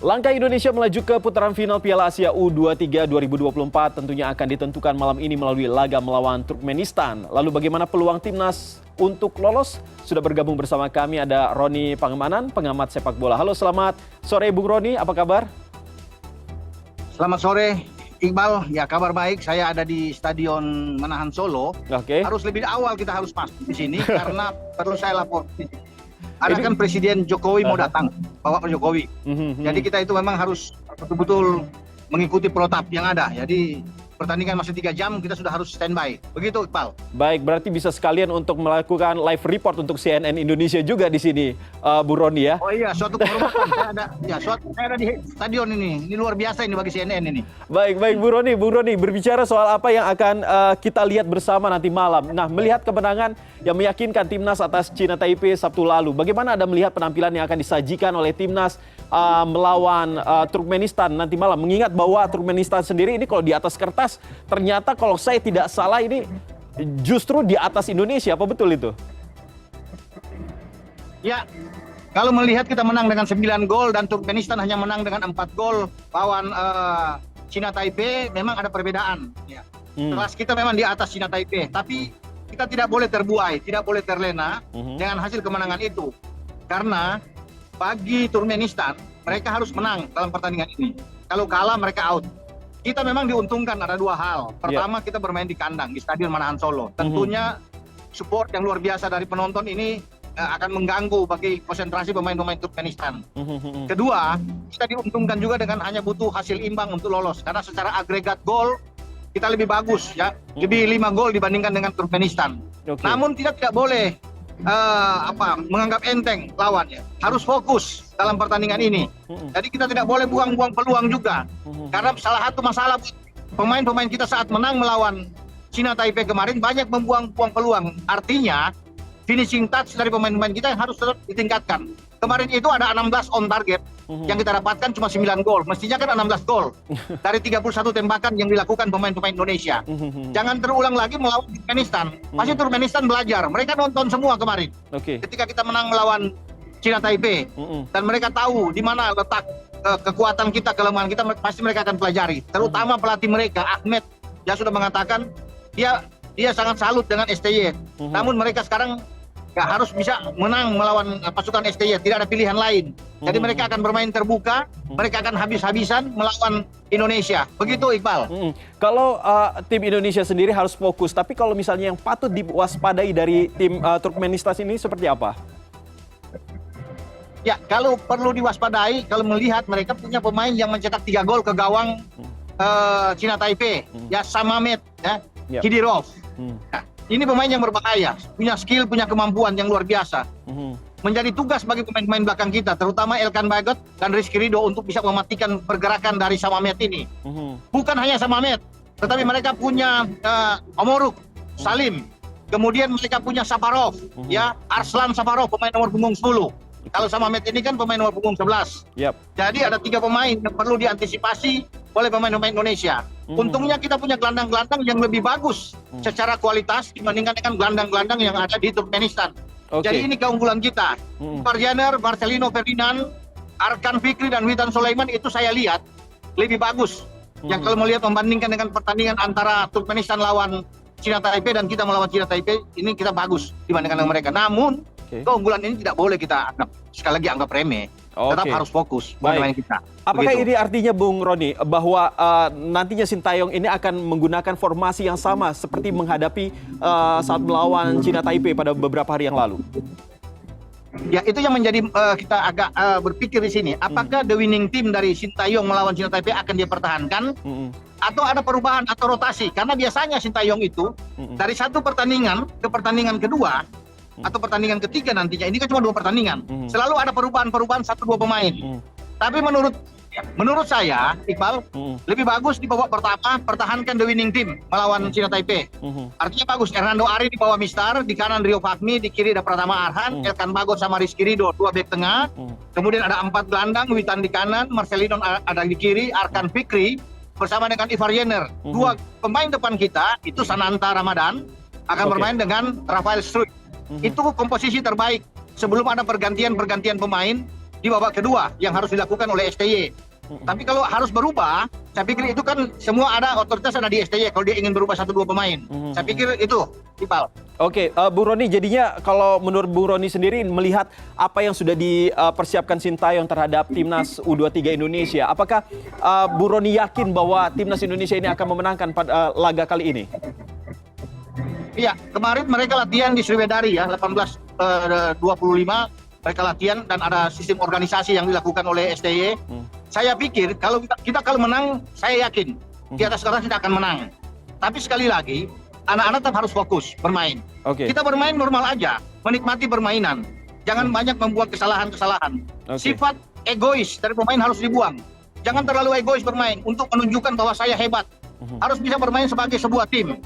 Langkah Indonesia melaju ke putaran final Piala Asia U23 2024 tentunya akan ditentukan malam ini melalui laga melawan Turkmenistan. Lalu bagaimana peluang timnas untuk lolos? Sudah bergabung bersama kami ada Roni Pangemanan, pengamat sepak bola. Halo, selamat sore Bung Roni, apa kabar? Selamat sore Iqbal, ya kabar baik. Saya ada di Stadion Manahan Solo. Oke. Harus lebih awal kita harus masuk di sini karena perlu saya lapor. Ada kan Presiden Jokowi mau datang, Bapak Jokowi. Jadi kita itu memang harus betul-betul mengikuti protap yang ada. Jadi pertandingan masih 3 jam, kita sudah harus standby. Begitu Iqbal. Baik, berarti bisa sekalian untuk melakukan live report untuk CNN Indonesia juga di sini, Bu Roni ya. Oh iya, suatu kehormatan. saya ada di stadion ini. Ini luar biasa ini bagi CNN ini. Baik, Bu Roni, berbicara soal apa yang akan kita lihat bersama nanti malam. Nah, melihat kemenangan yang meyakinkan timnas atas China Taipei Sabtu lalu, bagaimana Anda melihat penampilan yang akan disajikan oleh timnas melawan Turkmenistan nanti malam? Mengingat bahwa Turkmenistan sendiri ini kalau di atas kertas, ternyata kalau saya tidak salah ini justru di atas Indonesia, apa betul itu? Ya, kalau melihat kita menang dengan 9 gol dan Turkmenistan hanya menang dengan 4 gol lawan China Taipei, memang ada perbedaan. Ya. Kelas kita memang di atas China Taipei, tapi kita tidak boleh terbuai, tidak boleh terlena dengan hasil kemenangan itu. Karena bagi Turkmenistan, mereka harus menang dalam pertandingan ini. Kalau kalah, mereka out. Kita memang diuntungkan ada 2 hal. Pertama, kita bermain di kandang, di Stadion Manahan Solo. Tentunya support yang luar biasa dari penonton ini akan mengganggu bagi konsentrasi pemain-pemain Turkmenistan. Kedua, kita diuntungkan juga dengan hanya butuh hasil imbang untuk lolos. Karena secara agregat gol, kita lebih bagus, ya. Lebih 5 gol dibandingkan dengan Turkmenistan. Namun tidak boleh menganggap enteng lawannya. Harus fokus dalam pertandingan ini. Jadi kita tidak boleh buang-buang peluang juga. Karena salah satu masalah pemain-pemain kita saat menang melawan China Taipei kemarin banyak membuang-buang peluang. Artinya finishing touch dari pemain-pemain kita yang harus tetap ditingkatkan. Kemarin itu ada 16 on target, yang kita dapatkan cuma 9 gol. Mestinya kan 16 gol dari 31 tembakan yang dilakukan pemain-pemain Indonesia. Jangan terulang lagi melawan Turkmenistan. Pasti Turkmenistan belajar. Mereka nonton semua kemarin. Ketika kita menang melawan China Taipei, dan mereka tahu di mana letak kekuatan kita, kelemahan kita, pasti mereka akan pelajari. Terutama pelatih mereka, Ahmed, yang sudah mengatakan dia sangat salut dengan STY. Namun mereka sekarang harus bisa menang melawan pasukan STY, tidak ada pilihan lain. Jadi mereka akan bermain terbuka, mereka akan habis-habisan melawan Indonesia. Begitu Iqbal. Kalau tim Indonesia sendiri harus fokus, tapi kalau misalnya yang patut diwaspadai dari tim Turkmenistan ini seperti apa? Ya, kalau perlu diwaspadai, kalau melihat mereka punya pemain yang mencetak 3 gol ke gawang China Taipei, ya Samamet, ya, Kidirov. Nah, ini pemain yang berbahaya, punya skill, punya kemampuan yang luar biasa. Menjadi tugas bagi pemain-pemain belakang kita, terutama Elkan Bagot dan Rizky Ridho untuk bisa mematikan pergerakan dari Samamet ini. Bukan hanya Samamet, tetapi mereka punya Omoruk, Salim. Kemudian mereka punya Saparov, ya Arslan Saparov, pemain nomor punggung 10. Kalau Samamet ini kan pemain nomor punggung 11. Jadi ada 3 pemain yang perlu diantisipasi oleh pemain-pemain Indonesia. Untungnya kita punya gelandang-gelandang yang lebih bagus secara kualitas dibandingkan dengan gelandang-gelandang yang ada di Turkmenistan. Jadi ini keunggulan kita. Farjaner, Marcelino Ferdinand, Arkan Fikri dan Witan Sulaiman itu saya lihat lebih bagus. Yang kalau melihat membandingkan dengan pertandingan antara Turkmenistan lawan China Taipei dan kita melawan China Taipei, ini kita bagus dibandingkan dengan mereka. Namun keunggulan ini tidak boleh kita anggap sekali lagi anggap remeh. Tetap harus fokus pemain kita. Apakah ini artinya Bung Roni bahwa nantinya Sintayong ini akan menggunakan formasi yang sama seperti menghadapi saat melawan China Taipei pada beberapa hari yang lalu? Ya, itu yang menjadi kita agak berpikir di sini. Apakah the winning team dari Sintayong melawan China Taipei akan dipertahankan? Atau ada perubahan atau rotasi? Karena biasanya Sintayong itu dari satu pertandingan ke pertandingan kedua atau pertandingan ketiga nantinya, ini kan cuma 2 pertandingan, selalu ada perubahan-perubahan 1-2 pemain. Tapi menurut saya, Iqbal, lebih bagus di babak pertama pertahankan the winning team melawan China Taipei. Artinya bagus, Hernando Ari di bawah Mistar, di kanan Rio Fahmi, di kiri ada Pratama Arhan, Elkan Bagot sama Rizky Ridho, 2 bek tengah. Kemudian ada 4 gelandang, Witan di kanan, Marcelino ada di kiri, Arkan Fikri bersama dengan Ivar Jenner. 2 pemain depan kita itu Sananta Ramadan akan bermain dengan Rafael Struijk. Itu komposisi terbaik sebelum ada pergantian pemain di babak kedua yang harus dilakukan oleh STY. Tapi kalau harus berubah, saya pikir itu kan semua ada otoritas ada di STY kalau dia ingin berubah 1-2 pemain. Saya pikir itu, Iqbal. Oke, Bung Roni, jadinya kalau menurut Bung Roni sendiri melihat apa yang sudah dipersiapkan Sintayong terhadap timnas U23 Indonesia, apakah Bung Roni yakin bahwa timnas Indonesia ini akan memenangkan pada laga kali ini? Iya, kemarin mereka latihan di Sriwedari ya, 18.25 mereka latihan dan ada sistem organisasi yang dilakukan oleh STY. Saya pikir kalau kita menang, saya yakin di atas kertas kita akan menang. Tapi sekali lagi, anak-anak tetap harus fokus bermain. Kita bermain normal aja, menikmati permainan. Jangan banyak membuat kesalahan-kesalahan. Sifat egois dari pemain harus dibuang. Jangan terlalu egois bermain untuk menunjukkan bahwa saya hebat. Harus bisa bermain sebagai sebuah tim.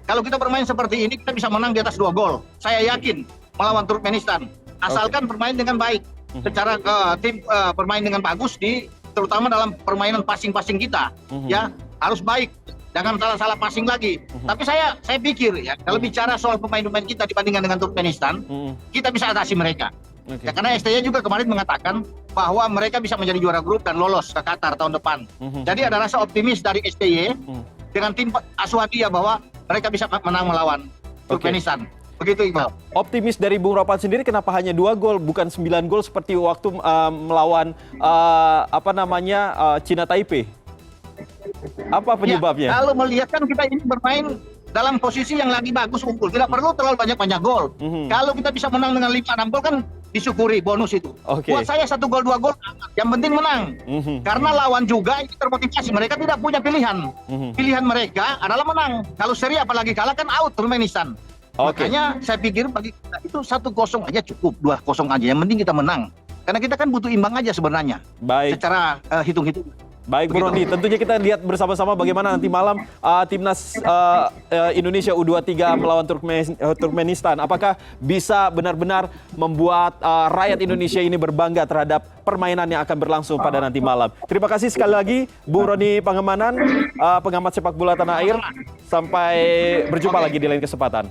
Kalau kita bermain seperti ini, kita bisa menang di atas 2 gol. Saya yakin melawan Turkmenistan. Asalkan bermain dengan baik. Secara tim bermain dengan bagus terutama dalam permainan passing-passing kita. Ya, harus baik. Jangan salah-salah passing lagi. Tapi saya pikir ya, kalau bicara soal pemain-pemain kita dibandingkan dengan Turkmenistan, kita bisa atasi mereka. Ya, karena STY juga kemarin mengatakan bahwa mereka bisa menjadi juara grup dan lolos ke Qatar tahun depan. Jadi ada rasa optimis dari STY dengan tim asuhan dia bahwa mereka bisa menang melawan Turkmenistan. Begitu, Iqbal. Optimis dari Bung Ropan sendiri kenapa hanya 2 gol bukan 9 gol seperti waktu melawan Cina Taipei? Apa penyebabnya? Ya, kalau melihat kan kita ini bermain dalam posisi yang lagi bagus unggul. Tidak perlu terlalu banyak gol. Kalau kita bisa menang dengan 5-6 gol kan disyukuri bonus itu. Buat saya 1 gol 2 gol yang penting menang. Karena lawan juga itu termotivasi. Mereka tidak punya pilihan. Pilihan mereka adalah menang. Kalau seri apalagi kalah kan out Turkmenistan. Makanya saya pikir bagi kita itu 1-0 aja cukup, 2-0 aja. Yang penting kita menang. Karena kita kan butuh imbang aja sebenarnya. Baik. Secara hitung-hitung. Baik, Bung Roni, tentunya kita lihat bersama-sama bagaimana nanti malam timnas Indonesia U23 melawan Turkmenistan. Apakah bisa benar-benar membuat rakyat Indonesia ini berbangga terhadap permainan yang akan berlangsung pada nanti malam. Terima kasih sekali lagi, Bung Roni Pangemanan, pengamat sepak bola tanah air. Sampai berjumpa lagi di lain kesempatan.